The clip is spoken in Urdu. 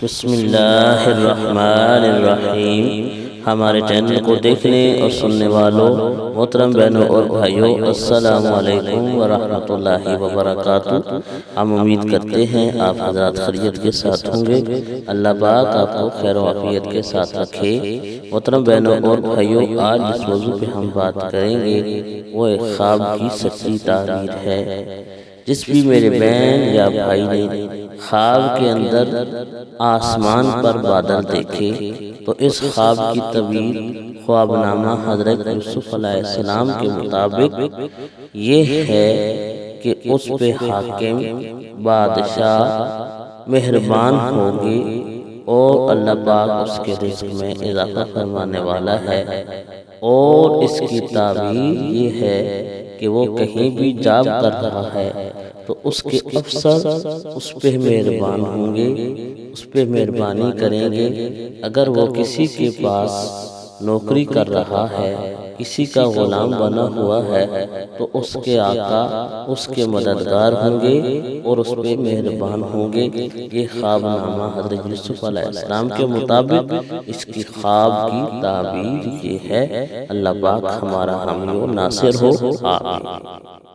بسم اللہ الرحمن الرحیم۔ ہمارے چینل کو دیکھنے اور سننے والوں محترم بہنوں اور بھائیوں، السلام علیکم ورحمۃ اللہ وبرکاتہ۔ ہم امید کرتے ہیں آپ حضرات خیریت کے ساتھ ہوں گے۔ اللہ پاک آپ کو خیر و عافیت کے ساتھ رکھے۔ محترم بہنوں اور بھائیوں، آج جس موضوع پہ ہم بات کریں گے وہ ایک خواب کی سچی تعبیر ہے۔ جس بھی میرے بہن یا بھائی نے خواب کے اندر آسمان پر بادل دیکھے تو اس خواب کی تعبیر خواب نامہ حضرت یوسف علیہ السلام کے مطابق یہ ہے کہ اس پہ حاکم بادشاہ مہربان ہوگی اور اللہ پاک اس کے رزق میں اضافہ فرمانے والا ہے، اور اس کی تعبیر یہ ہے کہ وہ کہیں بھی جاب کر رہا ہے تو اس کے افسر اس پہ مہربان ہوں گے، اس پہ مہربانی کریں گے۔ اگر وہ کسی کے پاس نوکری کر رہا ہے، کسی کا غلام بنا ہوا ہے تو اس کے آقا اس کے مددگار ہوں گے اور اس پہ مہربان ہوں گے۔ یہ خواب نامہ حضرت یوسف علیہ السلام کے مطابق اس کی خواب کی تعبیر یہ ہے۔ اللہ پاک ہمارا حامی و ناصر ہو، آمین۔